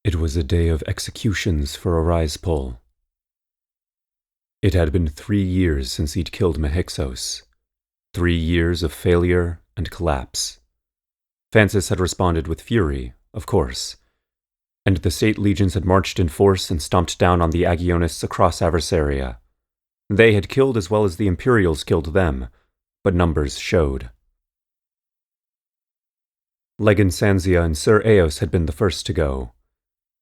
It was a day of executions for a rise pull. It had been 3 years since he'd killed MaxxxEC. 3 years of failure and collapse. Phancis had responded with fury, of course, and the state legions had marched in force and stomped down on the Agionists across Adversaria. They had killed as well as the Imperials killed them, but numbers showed. Legend Sanzia and Sir Eos had been the first to go.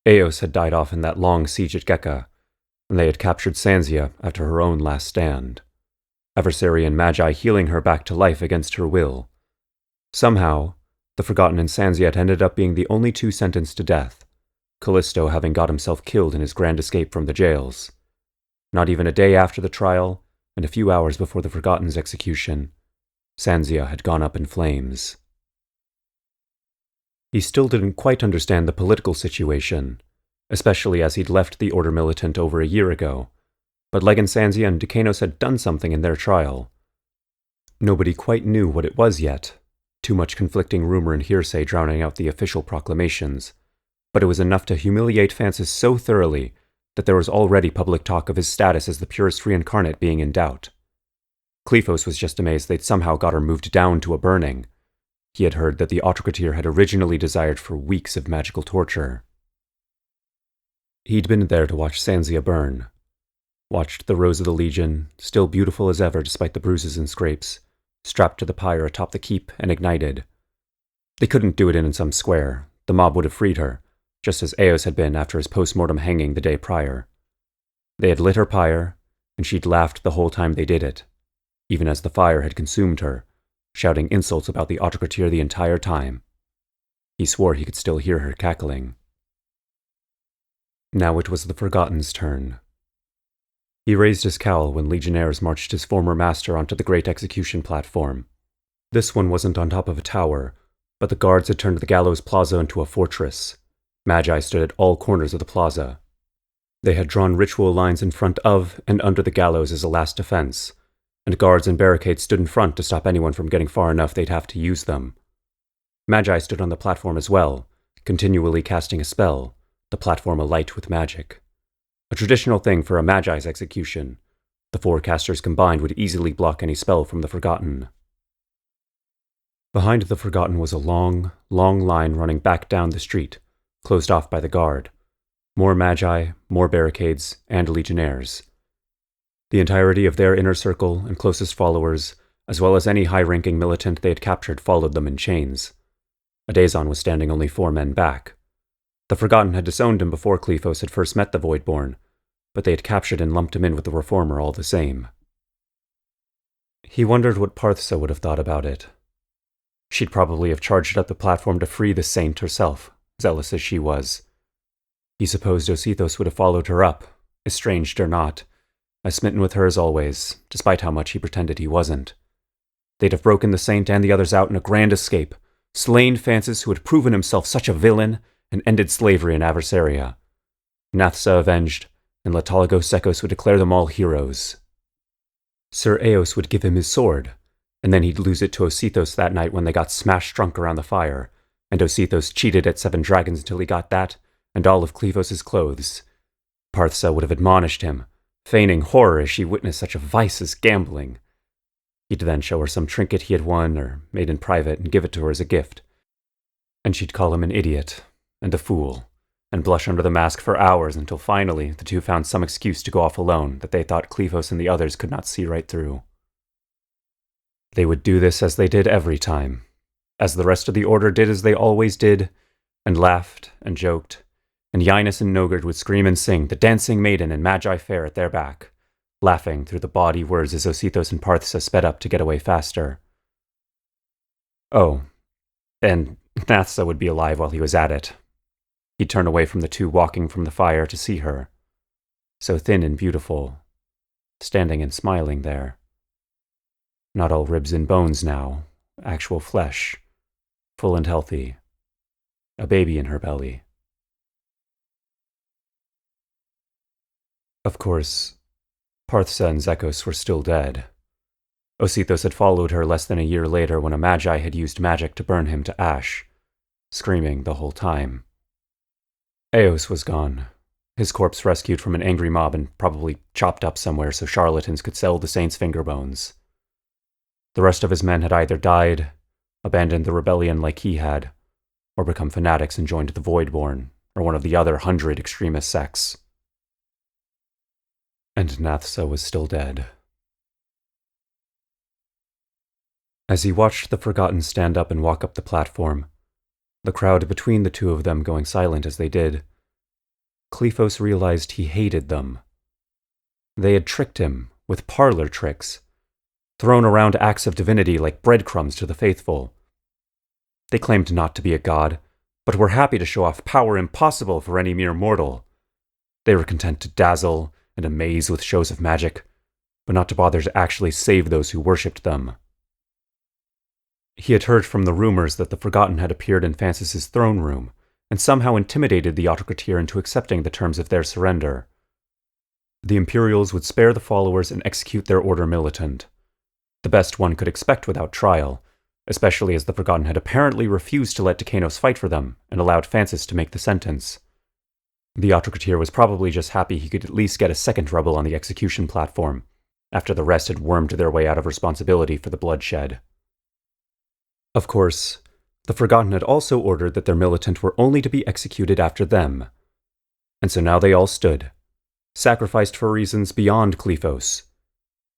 Eos had died off in that long siege at Gekka, and they had captured Sanzia after her own last stand. Adversarian Magi healing her back to life against her will. Somehow, the Forgotten and Sanzia had ended up being the only two sentenced to death, Callisto having got himself killed in his grand escape from the jails. Not even a day after the trial, and a few hours before the Forgotten's execution, Sanzia had gone up in flames. He still didn't quite understand the political situation, especially as he'd left the Order Militant over a year ago, but Legend Sanzia and Duquesnos had done something in their trial. Nobody quite knew what it was yet, too much conflicting rumor and hearsay drowning out the official proclamations, but it was enough to humiliate Phancis so thoroughly that there was already public talk of his status as the purest reincarnate being in doubt. Kleiphos was just amazed they'd somehow got her moved down to a burning. He had heard that the Aautokratir had originally desired for weeks of magical torture. He'd been there to watch Sanzia burn. Watched the Rose of the Legion, still beautiful as ever despite the bruises and scrapes, strapped to the pyre atop the keep and ignited. They couldn't do it in some square. The mob would have freed her, just as Eos had been after his post-mortem hanging the day prior. They had lit her pyre, and she'd laughed the whole time they did it, even as the fire had consumed her, shouting insults about the Aautokratir the entire time. He swore he could still hear her cackling. Now it was the Forgotten's turn. He raised his cowl when legionnaires marched his former master onto the great execution platform. This one wasn't on top of a tower, but the guards had turned the gallows plaza into a fortress. Magi stood at all corners of the plaza. They had drawn ritual lines in front of and under the gallows as a last defense, and guards and barricades stood in front to stop anyone from getting far enough they'd have to use them. Magi stood on the platform as well, continually casting a spell, the platform alight with magic. A traditional thing for a Magi's execution. The 4 casters combined would easily block any spell from the Forgotten. Behind the Forgotten was a long, long line running back down the street, closed off by the guard. More Magi, more barricades, and legionnaires. The entirety of their inner circle and closest followers, as well as any high-ranking militant they had captured, followed them in chains. Adazon was standing only 4 men back. The Forgotten had disowned him before Kleiphos had first met the Voidborn, but they had captured and lumped him in with the Reformer all the same. He wondered what Parthsa would have thought about it. She'd probably have charged up the platform to free the saint herself, zealous as she was. He supposed Osithos would have followed her up, estranged or not, as smitten with her as always, despite how much he pretended he wasn't. They'd have broken the saint and the others out in a grand escape, slain Phancis who had proven himself such a villain, and ended slavery in Adversaria. Nathsa avenged, and Latalago Sekos would declare them all heroes. Sir Eos would give him his sword, and then he'd lose it to Osithos that night when they got smashed drunk around the fire, and Osithos cheated at 7 dragons until he got that, and all of Kleiphos' clothes. Parthsa would have admonished him, feigning horror as she witnessed such a vice as gambling. He'd then show her some trinket he had won or made in private and give it to her as a gift. And she'd call him an idiot and a fool, and blush under the mask for hours until finally the two found some excuse to go off alone that they thought Kleiphos and the others could not see right through. They would do this as they did every time, as the rest of the Order did as they always did, and laughed and joked, and Yinus and Nogard would scream and sing, the dancing maiden and Magi fair at their back, laughing through the bawdy words as Osithos and Parthsa sped up to get away faster. Oh, and Nathsa would be alive while he was at it. He'd turn away from the two walking from the fire to see her, so thin and beautiful, standing and smiling there. Not all ribs and bones now, actual flesh, full and healthy, a baby in her belly. Of course, Parthsa and Zekos were still dead. Osithos had followed her less than a year later when a Magi had used magic to burn him to ash, screaming the whole time. Eos was gone, his corpse rescued from an angry mob and probably chopped up somewhere so charlatans could sell the saint's finger bones. The rest of his men had either died, abandoned the rebellion like he had, or become fanatics and joined the Voidborn, or one of the other 100 extremist sects. And Nathsa was still dead. As he watched the Forgotten stand up and walk up the platform, the crowd between the two of them going silent as they did, Kleiphos realized he hated them. They had tricked him with parlor tricks, thrown around acts of divinity like breadcrumbs to the faithful. They claimed not to be a god, but were happy to show off power impossible for any mere mortal. They were content to dazzle and amaze with shows of magic, but not to bother to actually save those who worshipped them. He had heard from the rumors that the Forgotten had appeared in Phancis' throne room, and somehow intimidated the Aautokratir into accepting the terms of their surrender. The Imperials would spare the followers and execute their order Militant, the best one could expect without trial, especially as the Forgotten had apparently refused to let Decainos fight for them and allowed Phancis to make the sentence. The Aautokratir was probably just happy he could at least get a second rebel on the execution platform, after the rest had wormed their way out of responsibility for the bloodshed. Of course, the Forgotten had also ordered that their Militant were only to be executed after them, and so now they all stood, sacrificed for reasons beyond Kleiphos.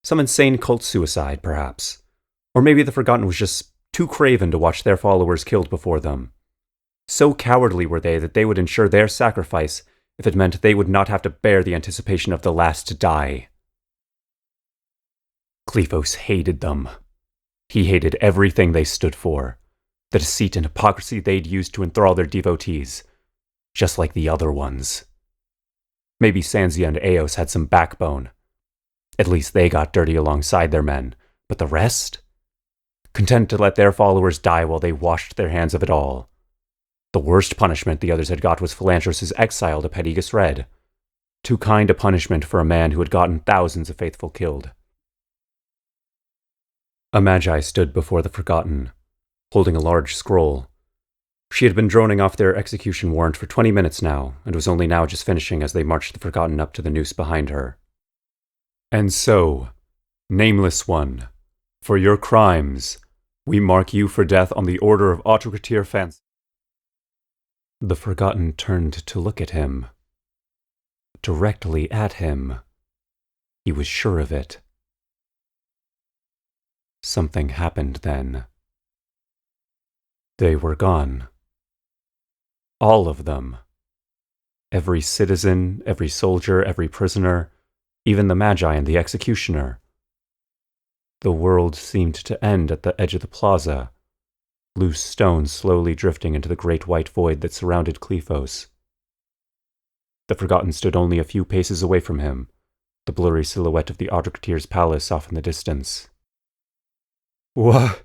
Some insane cult suicide, perhaps. Or maybe the Forgotten was just too craven to watch their followers killed before them. So cowardly were they that they would ensure their sacrifice if it meant they would not have to bear the anticipation of the last to die. Kleiphos hated them. He hated everything they stood for, the deceit and hypocrisy they'd used to enthrall their devotees, just like the other ones. Maybe Sanzia and Eos had some backbone. At least they got dirty alongside their men, but the rest? Content to let their followers die while they washed their hands of it all. The worst punishment the others had got was Philantros' exile to Pedigus Red. Too kind a punishment for a man who had gotten thousands of faithful killed. A Magi stood before the Forgotten, holding a large scroll. She had been droning off their execution warrant for 20 minutes now, and was only now just finishing as they marched the Forgotten up to the noose behind her. And so, Nameless One, for your crimes, we mark you for death on the order of Aautokratir Phancis. The Forgotten turned to look at him. Directly at him. He was sure of it. Something happened then. They were gone. All of them. Every citizen, every soldier, every prisoner, even the Magi and the executioner. The world seemed to end at the edge of the plaza, loose stones slowly drifting into the great white void that surrounded Kleiphos. The Forgotten stood only a few paces away from him, the blurry silhouette of the Aautokratir's palace off in the distance. "What?"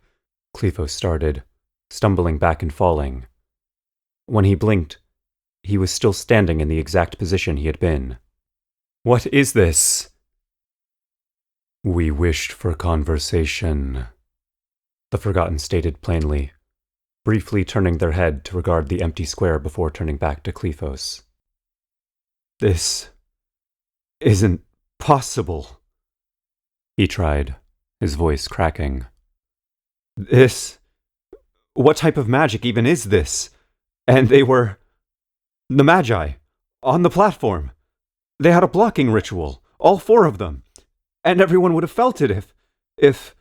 Kleiphos started, stumbling back and falling. When he blinked, he was still standing in the exact position he had been. "What is this?" "We wished for conversation," the Forgotten stated plainly, briefly turning their head to regard the empty square before turning back to Kleiphos. "This isn't possible," he tried, his voice cracking. What type of magic even is this? And they were the Magi, on the platform. They had a blocking ritual, all 4 of them, and everyone would have felt it if...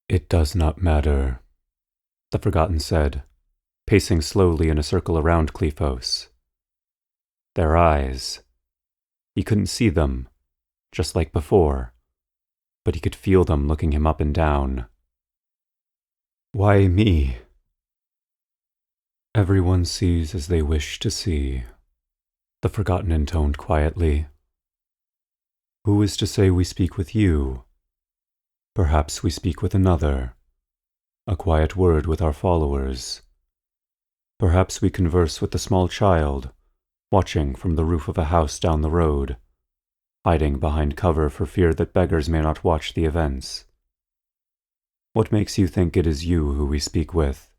"It does not matter," the Forgotten said, pacing slowly in a circle around Kleiphos. Their eyes. He couldn't see them, just like before, but he could feel them looking him up and down. "Why me?" "Everyone sees as they wish to see," the Forgotten intoned quietly. "Who is to say we speak with you? Perhaps we speak with another. A quiet word with our followers. Perhaps we converse with the small child, watching from the roof of a house down the road, hiding behind cover for fear that beggars may not watch the events. What makes you think it is you who we speak with?"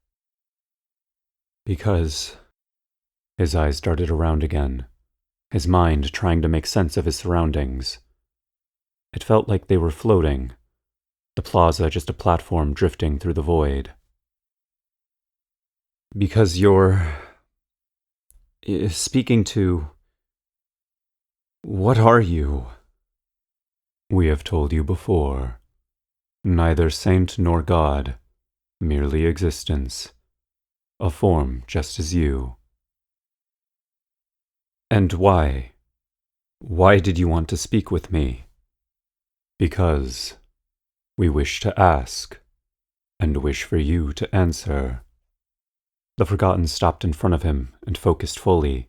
"Because His eyes darted around again, his mind trying to make sense of his surroundings. It felt like they were floating, the plaza just a platform drifting through the void. Because you're speaking to... What are you? We have told you before. Neither saint nor god, merely existence. A form just as you. And why? Why did you want to speak with me? Because we wish to ask, and wish for you to answer. The Forgotten stopped in front of him and focused fully,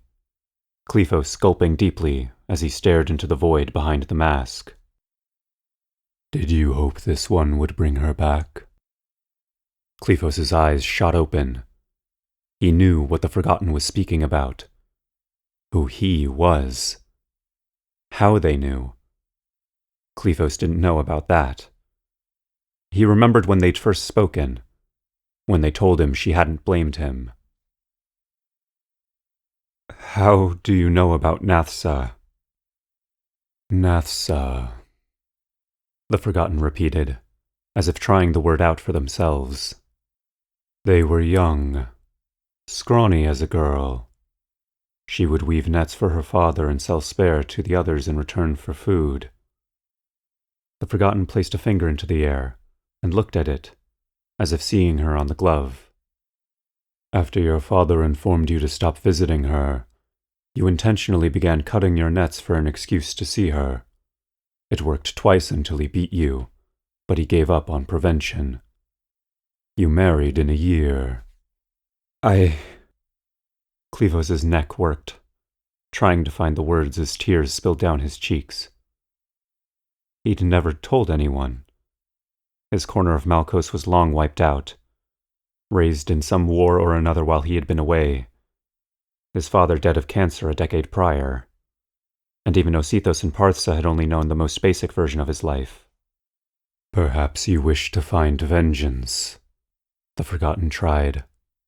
Kleiphos gulping deeply as he stared into the void behind the mask. Did you hope this one would bring her back? Kleiphos's eyes shot open. He knew what the Forgotten was speaking about. Who he was. How they knew. Kleiphos didn't know about that. He remembered when they'd first spoken, when they told him she hadn't blamed him. How do you know about Nathsa? Nathsa, the Forgotten repeated, as if trying the word out for themselves. They were young, scrawny as a girl. She would weave nets for her father and sell spare to the others in return for food. The Forgotten placed a finger into the air and looked at it, as if seeing her on the glove. After your father informed you to stop visiting her, you intentionally began cutting your nets for an excuse to see her. It worked twice until he beat you, but he gave up on prevention. You married in a year. Kleiphos's neck worked, trying to find the words as tears spilled down his cheeks. He'd never told anyone. His corner of Malkos was long wiped out, raised in some war or another while he had been away. His father dead of cancer a decade prior, and even Osithos and Parthsa had only known the most basic version of his life. Perhaps you wish to find vengeance, the Forgotten tried,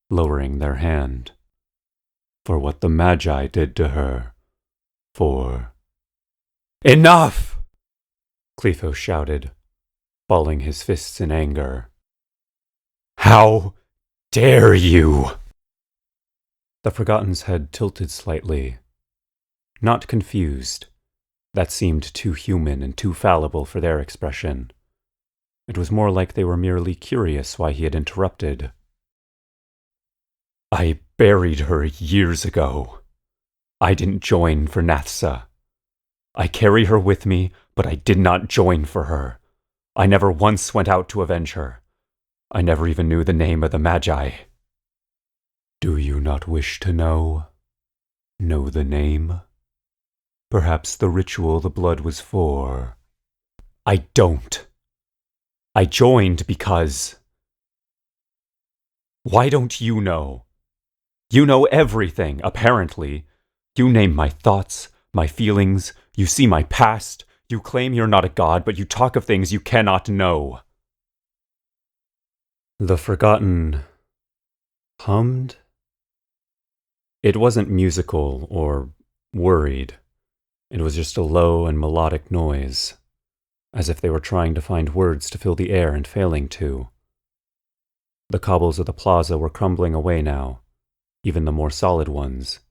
lowering their hand. For what the Magi did to her. For... Enough! Kleiphos shouted, balling his fists in anger. How dare you! The Forgotten's head tilted slightly. Not confused. That seemed too human and too fallible for their expression. It was more like they were merely curious why he had interrupted. I buried her years ago. I didn't join for Nathsa. I carry her with me, but I did not join for her. I never once went out to avenge her. I never even knew the name of the Magi. Do you not wish to know? Know the name? Perhaps the ritual the blood was for. I don't. I joined because... Why don't you know? You know everything, apparently. You name my thoughts, my feelings, you see my past, you claim you're not a god, but you talk of things you cannot know. The Forgotten hummed? It wasn't musical or worried. It was just a low and melodic noise, as if they were trying to find words to fill the air and failing to. The cobbles of the plaza were crumbling away now, even the more solid ones,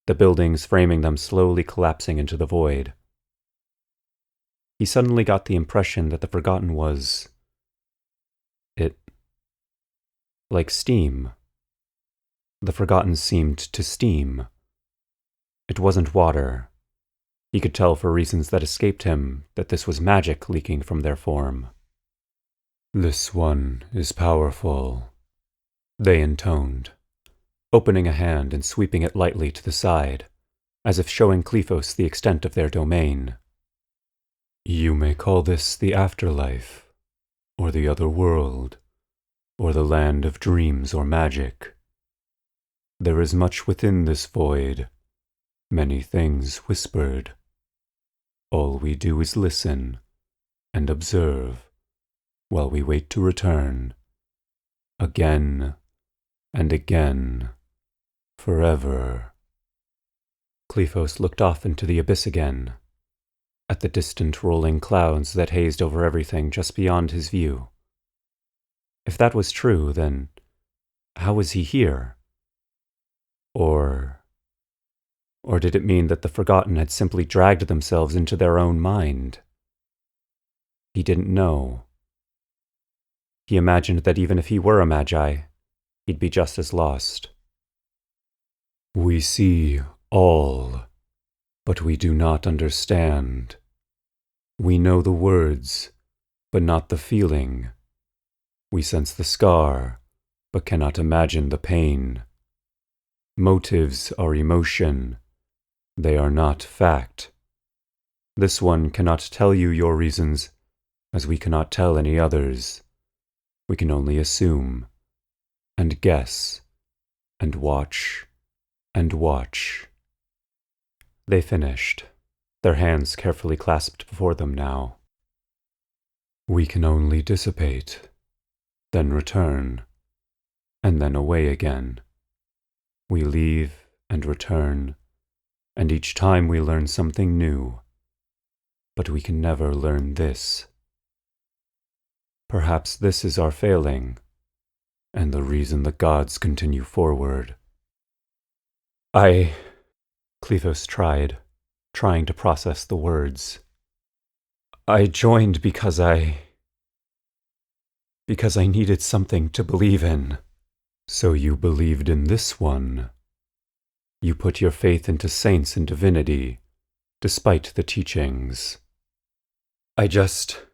the buildings framing them slowly collapsing into the void. He suddenly got the impression that the Forgotten was... like steam. The Forgotten seemed to steam. It wasn't water. He could tell for reasons that escaped him that this was magic leaking from their form. This one is powerful, they intoned, opening a hand and sweeping it lightly to the side, as if showing Kleiphos the extent of their domain. You may call this the afterlife, or the other world, or the land of dreams or magic. There is much within this void, many things whispered. All we do is listen and observe while we wait to return, again and again, forever. Kleiphos looked off into the abyss again, at the distant rolling clouds that hazed over everything just beyond his view. If that was true, then how was he here? Or did it mean that the Forgotten had simply dragged themselves into their own mind? He didn't know. He imagined that even if he were a Magi, he'd be just as lost. We see all, but we do not understand. We know the words, but not the feeling. We sense the scar, but cannot imagine the pain. Motives are emotion. They are not fact. This one cannot tell you your reasons, as we cannot tell any others. We can only assume, and guess, and watch, and watch. They finished, their hands carefully clasped before them now. We can only dissipate, then return, and then away again. We leave and return, and each time we learn something new, but we can never learn this. Perhaps this is our failing, and the reason the gods continue forward. Kleiphos tried, trying to process the words. I joined because I needed something to believe in. So you believed in this one. You put your faith into saints and divinity, despite the teachings. I just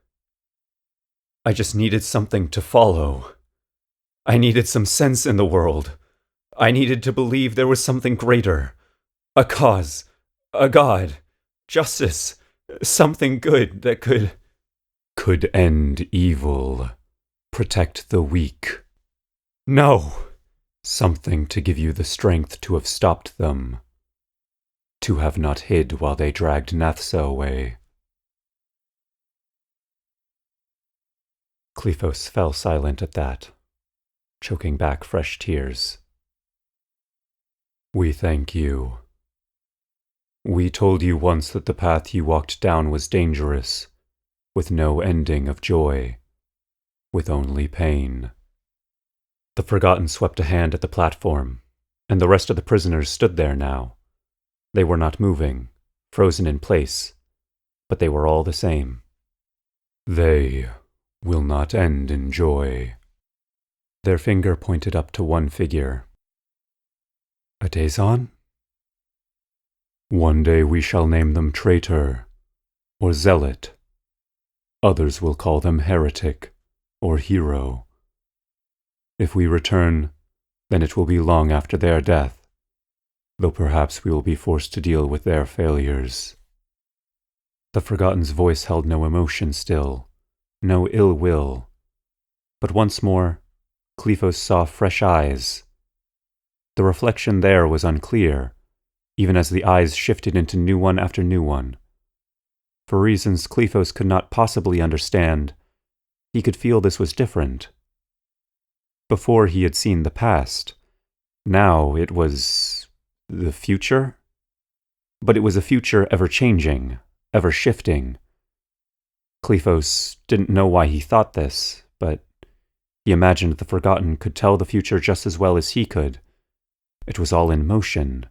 needed something to follow. I needed some sense in the world. I needed to believe there was something greater. A cause, a god, justice, something good that could end evil, protect the weak. No! Something to give you the strength to have stopped them, to have not hid while they dragged Nathsa away. Kleiphos fell silent at that, choking back fresh tears. We thank you. We told you once that the path you walked down was dangerous, with no ending of joy, with only pain. The Forgotten swept a hand at the platform, and the rest of the prisoners stood there now. They were not moving, frozen in place, but they were all the same. They will not end in joy. Their finger pointed up to one figure. Adazon? One day we shall name them traitor, or zealot. Others will call them heretic, or hero. If we return, then it will be long after their death, though perhaps we will be forced to deal with their failures. The Forgotten's voice held no emotion still, no ill will. But once more, Kleiphos saw fresh eyes. The reflection there was unclear, even as the eyes shifted into new one after new one. For reasons Kleiphos could not possibly understand, he could feel this was different. Before he had seen the past. Now it was the future? But it was a future ever-changing, ever-shifting. Kleiphos didn't know why he thought this, but he imagined the Forgotten could tell the future just as well as he could. It was all in motion.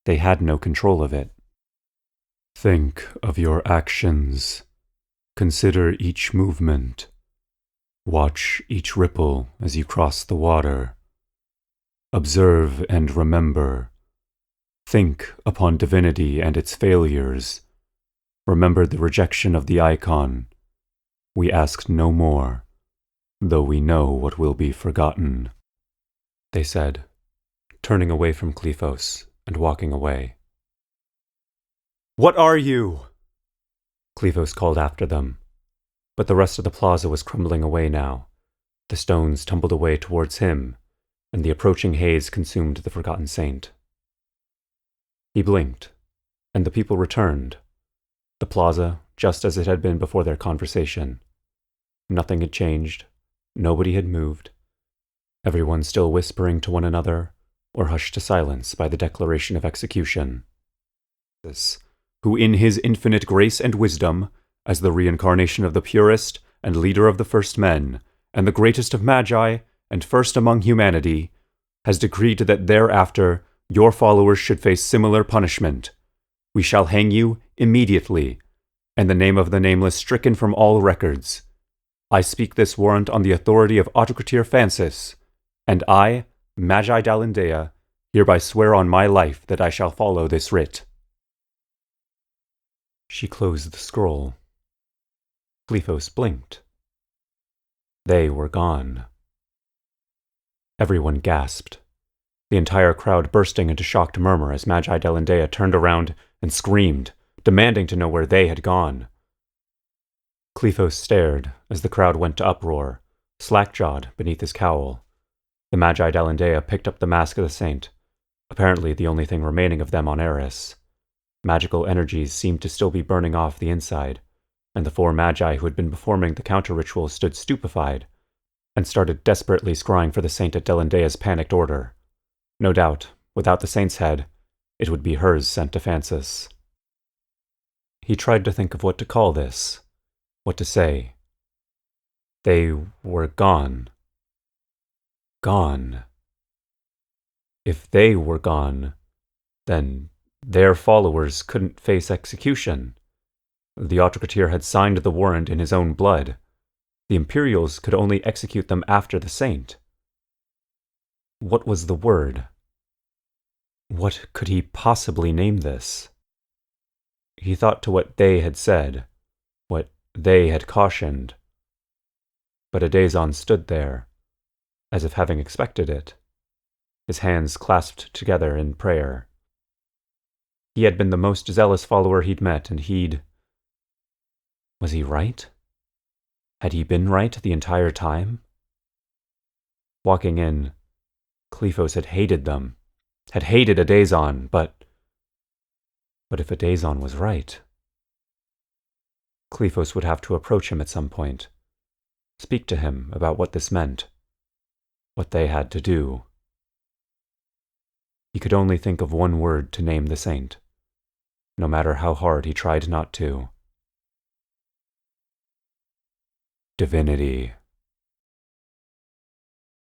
They had no control of it. Think of your actions. Consider each movement. Watch each ripple as you cross the water. Observe and remember. Think upon divinity and its failures. Remember the rejection of the icon. We ask no more, though we know what will be forgotten. They said, turning away from Kleiphos and walking away. What are you? Kleiphos called after them. But the rest of the plaza was crumbling away now. The stones tumbled away towards him, and the approaching haze consumed the Forgotten Saint. He blinked, and the people returned. The plaza, just as it had been before their conversation. Nothing had changed. Nobody had moved. Everyone still whispering to one another, or hushed to silence by the declaration of execution. This, who in his infinite grace and wisdom, as the reincarnation of the purest and leader of the first men, and the greatest of magi, and first among humanity, has decreed that thereafter your followers should face similar punishment. We shall hang you immediately, and the name of the Nameless stricken from all records. I speak this warrant on the authority of Aautokratir Phancis, and I, Magi Dalandea, hereby swear on my life that I shall follow this writ. She closed the scroll. Kleiphos blinked. They were gone. Everyone gasped, the entire crowd bursting into shocked murmur as Magi Dalandea turned around and screamed, demanding to know where they had gone. Kleiphos stared as the crowd went to uproar, slack-jawed beneath his cowl. The Magi Dalandea picked up the mask of the saint, apparently the only thing remaining of them on Eris. Magical energies seemed to still be burning off the inside, and the 4 magi who had been performing the counter-ritual stood stupefied, and started desperately scrying for the saint at Dalandea's panicked order. No doubt, without the saint's head, it would be hers sent to Phancis. He tried to think of what to call this, what to say. They were gone. Gone. If they were gone, then their followers couldn't face execution. The Aautokratir had signed the warrant in his own blood. The Imperials could only execute them after the saint. What was the word? What could he possibly name this? He thought to what they had said, what they had cautioned. But Adazon stood there, as if having expected it, his hands clasped together in prayer. He had been the most zealous follower he'd met, and Was he right? Had he been right the entire time? Walking in, Kleiphos had hated them, had hated Adazon, but if Adazon was right, Kleiphos would have to approach him at some point, speak to him about what this meant, what they had to do. He could only think of one word to name the saint, no matter how hard he tried not to. Divinity.